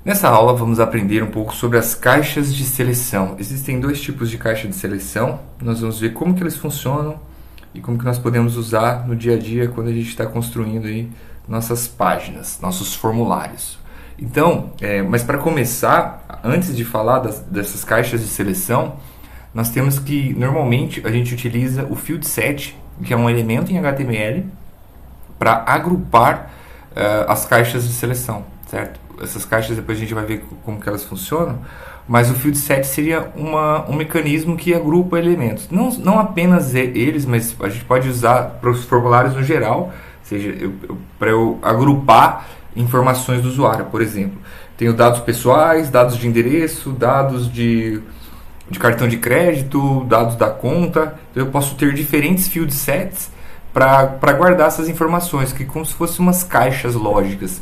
Nessa aula vamos aprender um pouco sobre as caixas de seleção. Existem dois tipos de caixa de seleção. Nós vamos ver como que eles funcionam e como que nós podemos usar no dia a dia quando a gente está construindo aí nossas páginas, nossos formulários. Então, mas para começar, antes de falar dessas caixas de seleção, nós temos que, normalmente, a gente utiliza o field set, que é um elemento em HTML, para agrupar as caixas de seleção, certo? Essas caixas depois a gente vai ver como que elas funcionam, mas o field set seria um mecanismo que agrupa elementos. Não apenas eles, mas a gente pode usar para os formulários no geral, ou seja, para eu agrupar informações do usuário, por exemplo. Tenho dados pessoais, dados de endereço, dados de cartão de crédito, dados da conta. Então eu posso ter diferentes field sets para guardar essas informações, que como se fossem umas caixas lógicas.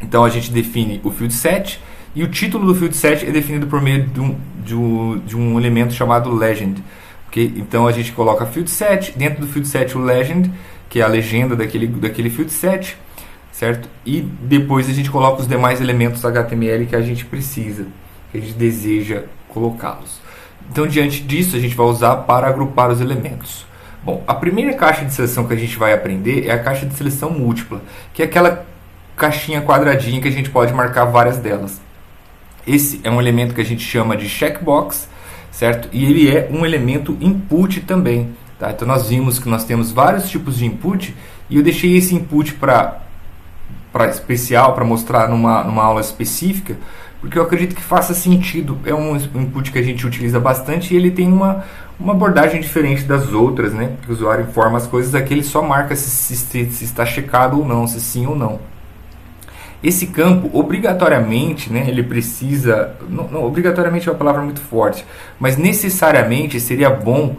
Então a gente define o field set e o título do field set é definido por meio de um elemento chamado legend. Okay? Então a gente coloca field set, dentro do field set o legend, que é a legenda daquele field set, certo? E depois a gente coloca os demais elementos HTML que a gente precisa, que a gente deseja colocá-los. Então diante disso a gente vai usar para agrupar os elementos. Bom, a primeira caixa de seleção que a gente vai aprender é a caixa de seleção múltipla, que é aquela caixinha quadradinha que a gente pode marcar várias delas. Esse é um elemento que a gente chama de checkbox, certo? E ele é um elemento input também, tá? Então nós vimos que nós temos vários tipos de input e eu deixei esse input para especial, para mostrar numa aula específica, porque eu acredito que faça sentido. É um input que a gente utiliza bastante e ele tem uma abordagem diferente das outras, né? Porque o usuário informa as coisas aqui, ele só marca se está checado ou não, se sim ou não. Esse campo, obrigatoriamente, né, ele precisa... Não, obrigatoriamente é uma palavra muito forte, mas necessariamente seria bom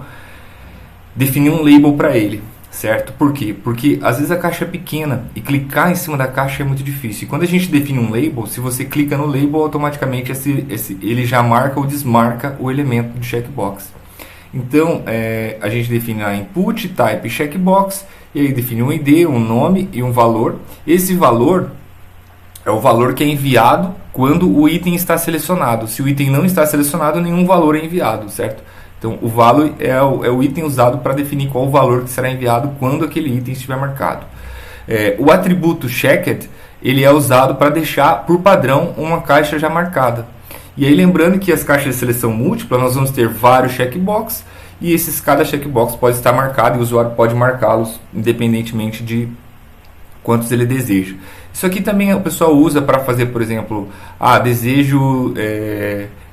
definir um label para ele, certo? Por quê? Porque às vezes a caixa é pequena e clicar em cima da caixa é muito difícil. E quando a gente define um label, se você clica no label, automaticamente ele já marca ou desmarca o elemento do checkbox. Então, a gente define a input, type, checkbox, e aí define um ID, um nome e um valor. Esse valor é o valor que é enviado quando o item está selecionado. Se o item não está selecionado, nenhum valor é enviado, certo? Então, o valor é o item usado para definir qual o valor que será enviado quando aquele item estiver marcado. O atributo checked, ele é usado para deixar, por padrão, uma caixa já marcada. E aí, lembrando que as caixas de seleção múltipla, nós vamos ter vários checkbox, e cada checkbox pode estar marcado, e o usuário pode marcá-los, independentemente de quantos ele deseja. Isso aqui também o pessoal usa para fazer, por exemplo, desejo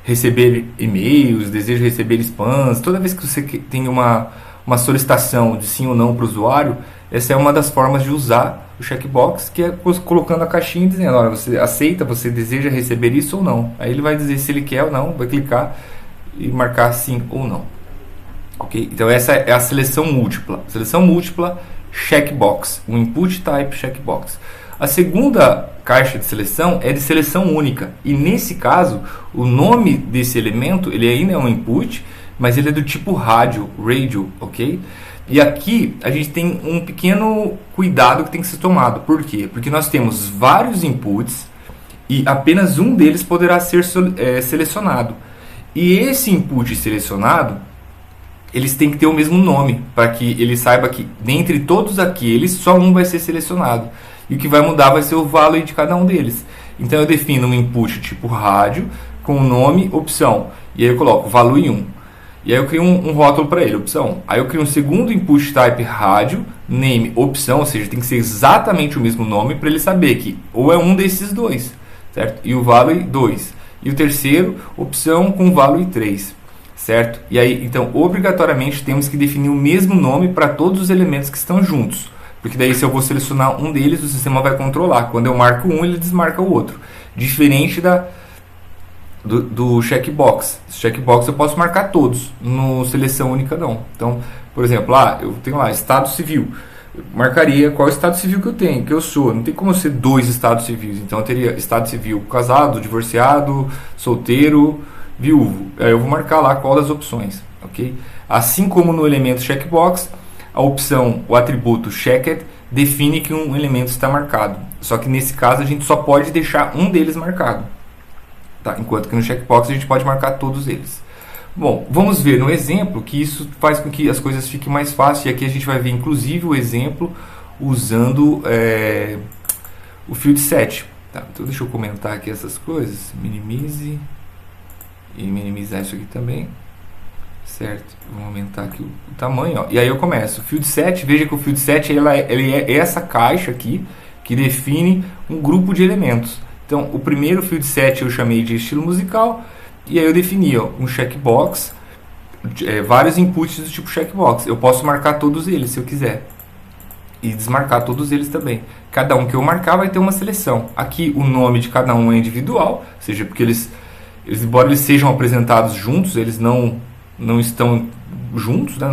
receber e-mails, desejo receber spams. Toda vez que você tem uma solicitação de sim ou não para o usuário, essa é uma das formas de usar o checkbox, que é colocando a caixinha e dizendo, olha, você aceita, você deseja receber isso ou não. Aí ele vai dizer se ele quer ou não, vai clicar e marcar sim ou não. Ok? Então essa é a seleção múltipla. Seleção múltipla, checkbox, um input type checkbox. A segunda caixa de seleção é de seleção única. E nesse caso, o nome desse elemento, ele ainda é um input, mas ele é do tipo radio, ok? E aqui a gente tem um pequeno cuidado que tem que ser tomado. Por quê? Porque nós temos vários inputs e apenas um deles poderá ser selecionado. E esse input selecionado, eles têm que ter o mesmo nome, para que ele saiba que dentre todos aqueles, só um vai ser selecionado. E o que vai mudar vai ser o valor de cada um deles. Então eu defino um input tipo rádio, com o nome, opção. E aí eu coloco valor 1. E aí eu crio um rótulo para ele, opção. Aí eu crio um segundo input type rádio, name, opção, ou seja, tem que ser exatamente o mesmo nome para ele saber que ou é um desses dois, certo? E o valor 2. E o terceiro, opção com valor 3. Certo? E aí, então, obrigatoriamente temos que definir o mesmo nome para todos os elementos que estão juntos. Porque daí, se eu vou selecionar um deles, o sistema vai controlar. Quando eu marco um, ele desmarca o outro. Diferente do checkbox. Esse checkbox eu posso marcar todos. No seleção única, não. Então, por exemplo, eu tenho lá, estado civil. Eu marcaria qual estado civil que eu tenho, que eu sou. Não tem como eu ser dois estados civis. Então, eu teria estado civil casado, divorciado, solteiro, viúvo. Aí eu vou marcar lá qual das opções, ok? Assim como no elemento checkbox, a opção, o atributo checked, define que um elemento está marcado. Só que nesse caso a gente só pode deixar um deles marcado. tá? Enquanto que no checkbox a gente pode marcar todos eles. Bom, vamos ver no exemplo que isso faz com que as coisas fiquem mais fáceis. E aqui a gente vai ver inclusive o exemplo usando o field set. Tá, então deixa eu comentar aqui essas coisas. Minimize e minimizar isso aqui também. Certo? Vamos aumentar aqui o tamanho. Ó. E aí eu começo. Field set, veja que o field set ele é essa caixa aqui que define um grupo de elementos. Então o primeiro field set eu chamei de estilo musical. E aí eu defini um checkbox, vários inputs do tipo checkbox. Eu posso marcar todos eles se eu quiser. E desmarcar todos eles também. Cada um que eu marcar vai ter uma seleção. Aqui o nome de cada um é individual, ou seja, porque eles embora eles sejam apresentados juntos, eles não estão juntos, né?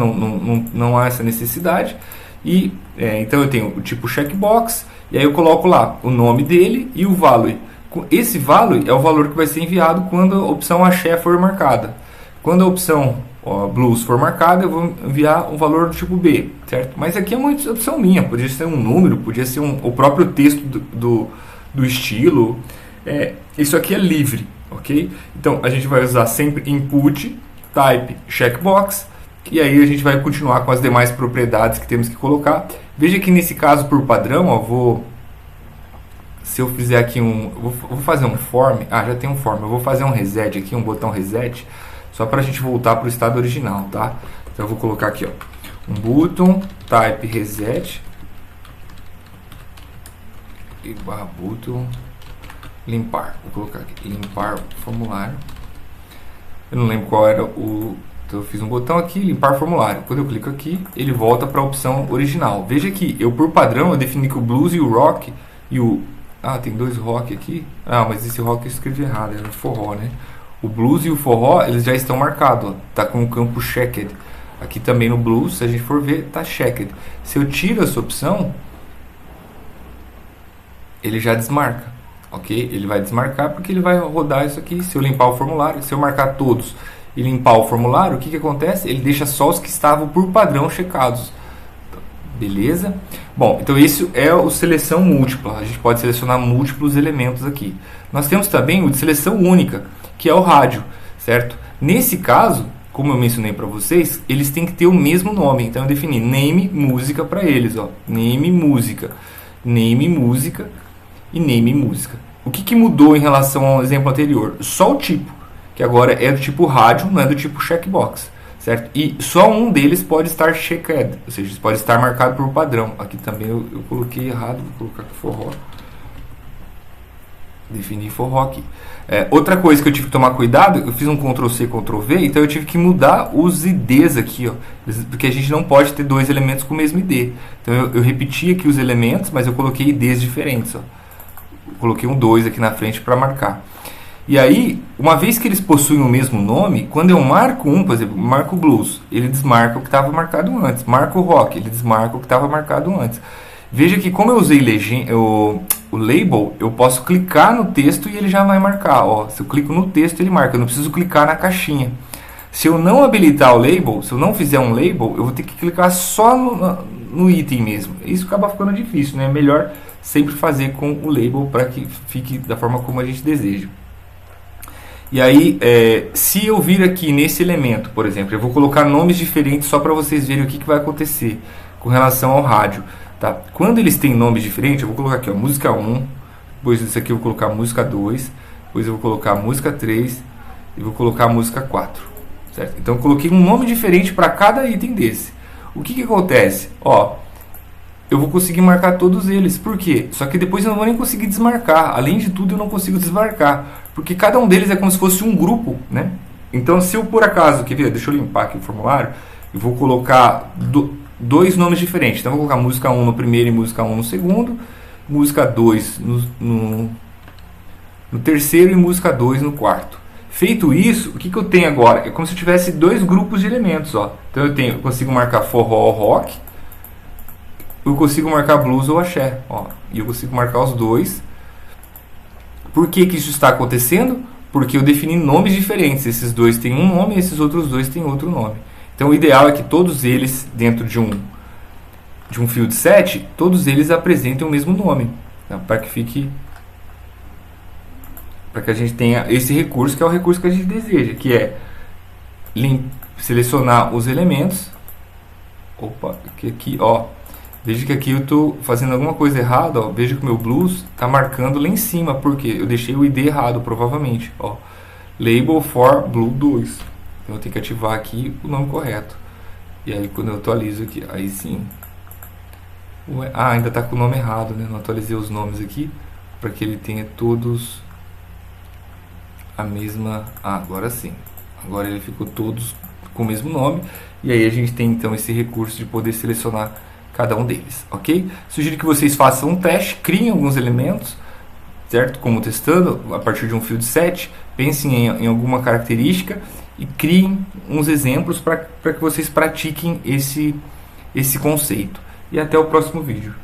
Não há essa necessidade. E então eu tenho o tipo checkbox, e aí eu coloco lá o nome dele e o value. Esse value é o valor que vai ser enviado quando a opção axé for marcada. Quando a opção blues for marcada, eu vou enviar um valor do tipo B, certo? Mas aqui é uma opção minha, podia ser um número, podia ser o próprio texto do estilo. Isso aqui é livre, ok? Então a gente vai usar sempre input, type, checkbox, e aí a gente vai continuar com as demais propriedades que temos que colocar. Veja que nesse caso, por padrão, se eu fizer aqui vou fazer um form, já tem um form, eu vou fazer um reset aqui, um botão reset, só para a gente voltar para o estado original, tá? Então eu vou colocar aqui, um button, type reset, e barra button, limpar, vou colocar aqui, limpar formulário, eu não lembro qual era então eu fiz um botão aqui, limpar formulário, quando eu clico aqui, ele volta para a opção original. Veja que por padrão eu defini que o blues e o rock e tem dois rock aqui. Mas esse rock eu escrevi errado, era forró, né? O blues e o forró, eles já estão marcados, ó. Tá com o campo checked. Aqui também no blues, se a gente for ver, tá checked. Se eu tiro essa opção, ele já desmarca, ok? Ele vai desmarcar porque ele vai rodar isso aqui. Se eu limpar o formulário, se eu marcar todos e limpar o formulário, o que acontece? Ele deixa só os que estavam por padrão checados. Beleza? Bom, então isso é o seleção múltipla. A gente pode selecionar múltiplos elementos aqui. Nós temos também o de seleção única, que é o rádio, certo? Nesse caso, como eu mencionei para vocês, eles têm que ter o mesmo nome. Então eu defini name música para eles, ó. Name música e name música. O que mudou em relação ao exemplo anterior? Só o tipo, que agora é do tipo rádio, não é do tipo checkbox. Certo? E só um deles pode estar checked, ou seja, pode estar marcado por padrão. Aqui também eu coloquei errado, vou colocar aqui forró. Definir forró aqui. Outra coisa que eu tive que tomar cuidado, eu fiz um Ctrl+C, Ctrl+V, então eu tive que mudar os IDs aqui, ó, porque a gente não pode ter dois elementos com o mesmo ID. Então eu repeti aqui os elementos, mas eu coloquei IDs diferentes. Ó. Coloquei um 2 aqui na frente para marcar. E aí, uma vez que eles possuem o mesmo nome, quando eu marco por exemplo, marco o blues, ele desmarca o que estava marcado antes. Marco o rock, ele desmarca o que estava marcado antes. Veja que como eu usei o label, eu posso clicar no texto e ele já vai marcar. Ó, se eu clico no texto, ele marca. Eu não preciso clicar na caixinha. Se eu não habilitar o label, se eu não fizer um label, eu vou ter que clicar só no item mesmo. Isso acaba ficando difícil, né? É melhor sempre fazer com o label para que fique da forma como a gente deseja. E aí, se eu vir aqui nesse elemento, por exemplo, eu vou colocar nomes diferentes só para vocês verem o que vai acontecer com relação ao rádio. Tá? Quando eles têm nomes diferentes, eu vou colocar aqui, ó, música 1, depois disso aqui eu vou colocar música 2, depois eu vou colocar música 3 e vou colocar música 4. Certo? Então eu coloquei um nome diferente para cada item desse. O que acontece? Ó, eu vou conseguir marcar todos eles. Por quê? Só que depois eu não vou nem conseguir desmarcar. Além de tudo, eu não consigo desmarcar. Porque cada um deles é como se fosse um grupo, né? Então, se eu por acaso, quer ver? Deixa eu limpar aqui o formulário. Eu vou colocar dois nomes diferentes. Então, eu vou colocar música 1 no primeiro e música 1 no segundo. Música 2 no terceiro e música 2 no quarto. Feito isso, o que eu tenho agora? É como se eu tivesse dois grupos de elementos. Ó. Então, eu consigo marcar forró ou rock. Eu consigo marcar blues ou axé. Ó. E eu consigo marcar os dois. Por que isso está acontecendo? Porque eu defini nomes diferentes. Esses dois têm um nome e esses outros dois têm outro nome. Então o ideal é que todos eles, dentro de um field set, todos eles apresentem o mesmo nome. Tá? Para que para que a gente tenha esse recurso, que é o recurso que a gente deseja, que é selecionar os elementos. Opa, aqui, ó, veja que aqui eu estou fazendo alguma coisa errada, ó. Veja que o meu blues está marcando lá em cima, porque eu deixei o ID errado, provavelmente, ó. Label for Blue 2. Então eu tenho que ativar aqui o nome correto. E aí quando eu atualizo aqui, aí sim. Ainda está com o nome errado, né? Não atualizei os nomes aqui, para que ele tenha todos a mesma... agora sim. Agora ele ficou todos com o mesmo nome. E aí a gente tem então esse recurso de poder selecionar cada um deles, ok? Sugiro que vocês façam um teste, criem alguns elementos, certo? Como testando, a partir de um field set, pensem em alguma característica e criem uns exemplos para que vocês pratiquem esse conceito. E até o próximo vídeo.